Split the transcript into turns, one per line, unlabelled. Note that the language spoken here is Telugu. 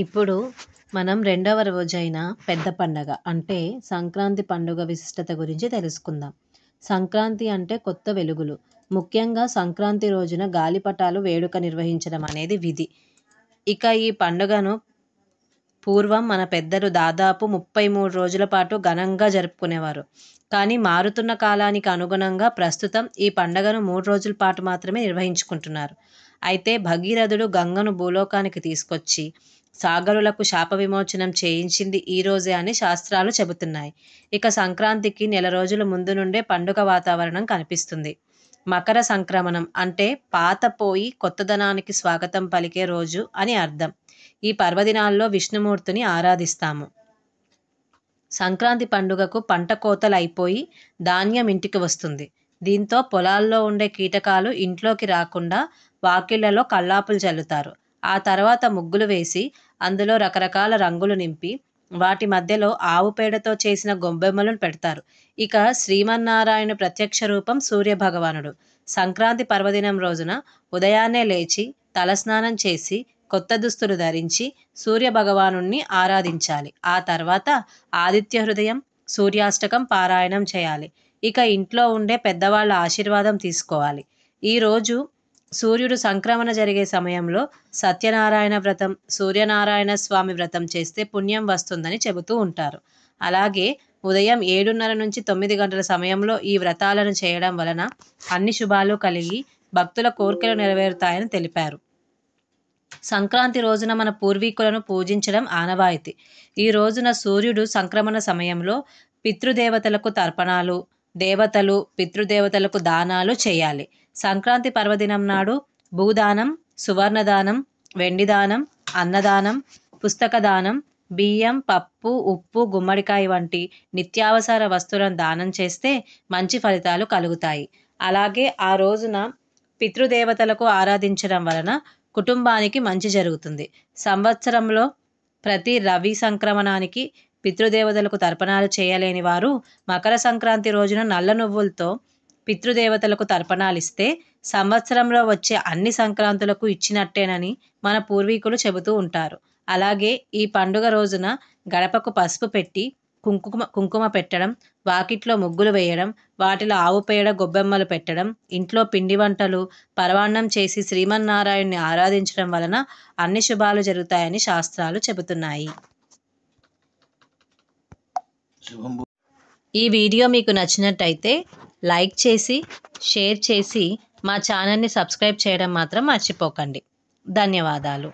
ఇప్పుడు మనం రెండవ రోజైన పెద్ద పండగ అంటే సంక్రాంతి పండుగ విశిష్టత గురించి తెలుసుకుందాం. సంక్రాంతి అంటే కొత్త వెలుగులు. ముఖ్యంగా సంక్రాంతి రోజున గాలిపటాలు వేడుక నిర్వహించడం అనేది విధి. ఇక ఈ పండుగను పూర్వం మన పెద్దలు దాదాపు 33 రోజుల పాటు ఘనంగా జరుపుకునేవారు. కానీ మారుతున్న కాలానికి అనుగుణంగా ప్రస్తుతం ఈ పండుగను 3 రోజుల పాటు మాత్రమే నిర్వహించుకుంటున్నారు. అయితే భగీరథుడు గంగను భూలోకానికి తీసుకొచ్చి సాగరులకు శాప విమోచనం చేయించింది ఈ రోజే అని శాస్త్రాలు చెబుతున్నాయి. ఇక సంక్రాంతికి నెల రోజుల ముందు నుండే పండుగ వాతావరణం కనిపిస్తుంది. మకర సంక్రమణం అంటే పాత పోయి కొత్తదనానికి స్వాగతం పలికే రోజు అని అర్థం. ఈ పర్వదినాల్లో విష్ణుమూర్తిని ఆరాధిస్తాము. సంక్రాంతి పండుగకు పంట కోతలు అయిపోయి ధాన్యం ఇంటికి వస్తుంది. దీంతో పొలాల్లో ఉండే కీటకాలు ఇంట్లోకి రాకుండా వాకిళ్లలో కల్లాపులు చల్లుతారు. ఆ తర్వాత ముగ్గులు వేసి అందులో రకరకాల రంగులు నింపి వాటి మధ్యలో ఆవు పేడతో చేసిన గొబ్బెమ్మలను పెడతారు. ఇక శ్రీమన్నారాయణ ప్రత్యక్ష రూపం సూర్యభగవానుడు. సంక్రాంతి పర్వదినం రోజున ఉదయాన్నే లేచి తలస్నానం చేసి కొత్త దుస్తులు ధరించి సూర్య భగవానుణ్ణి ఆరాధించాలి. ఆ తర్వాత ఆదిత్య హృదయం, సూర్యాష్టకం పారాయణం చేయాలి. ఇక ఇంట్లో ఉండే పెద్దవాళ్ళ ఆశీర్వాదం తీసుకోవాలి. ఈరోజు సూర్యుడు సంక్రమణ జరిగే సమయంలో సత్యనారాయణ వ్రతం, సూర్యనారాయణ స్వామి వ్రతం చేస్తే పుణ్యం వస్తుందని చెబుతూ ఉంటారు. అలాగే ఉదయం 7:30 నుంచి 9 గంటల సమయంలో ఈ వ్రతాలను చేయడం వలన అన్ని శుభాలు కలిగి భక్తుల కోరికలు నెరవేరుతాయని తెలిపారు. సంక్రాంతి రోజున మన పూర్వీకులను పూజించడం ఆనవాయితీ. ఈ రోజున సూర్యుడు సంక్రమణ సమయంలో పితృదేవతలకు తర్పణాలు, దేవతలు పితృదేవతలకు దానాలు చేయాలి. సంక్రాంతి పర్వదినం నాడు భూదానం, సువర్ణదానం, వెండి దానం, అన్నదానం, పుస్తక దానం, బియ్యం, పప్పు, ఉప్పు, గుమ్మడికాయ వంటి నిత్యావసర వస్తువులను దానం చేస్తే మంచి ఫలితాలు కలుగుతాయి. అలాగే ఆ రోజున పితృదేవతలకు ఆరాధించడం వలన కుటుంబానికి మంచి జరుగుతుంది. సంవత్సరంలో ప్రతి రవి సంక్రమణానికి పితృదేవతలకు తర్పణాలు చేయలేని వారు మకర సంక్రాంతి రోజున నల్ల నువ్వులతో పితృదేవతలకు తర్పణాలిస్తే సంవత్సరంలో వచ్చే అన్ని సంక్రాంతులకు ఇచ్చినట్టేనని మన పూర్వీకులు చెబుతూ ఉంటారు. అలాగే ఈ పండుగ రోజున గడపకు పసుపు పెట్టి కుంకుమ పెట్టడం, వాకిట్లో ముగ్గులు వేయడం, వాటిలో ఆవు పేడ గొబ్బెమ్మలు పెట్టడం, ఇంట్లో పిండి వంటలు, పరవాన్నం చేసి శ్రీమన్నారాయణ్ణి ఆరాధించడం వలన అన్ని శుభాలు జరుగుతాయని శాస్త్రాలు చెబుతున్నాయి. ఈ వీడియో మీకు నచ్చినట్టయితే లైక్ చేసి, షేర్ చేసి మా ఛానల్ని సబ్స్క్రైబ్ చేయడం మాత్రం మర్చిపోకండి. ధన్యవాదాలు.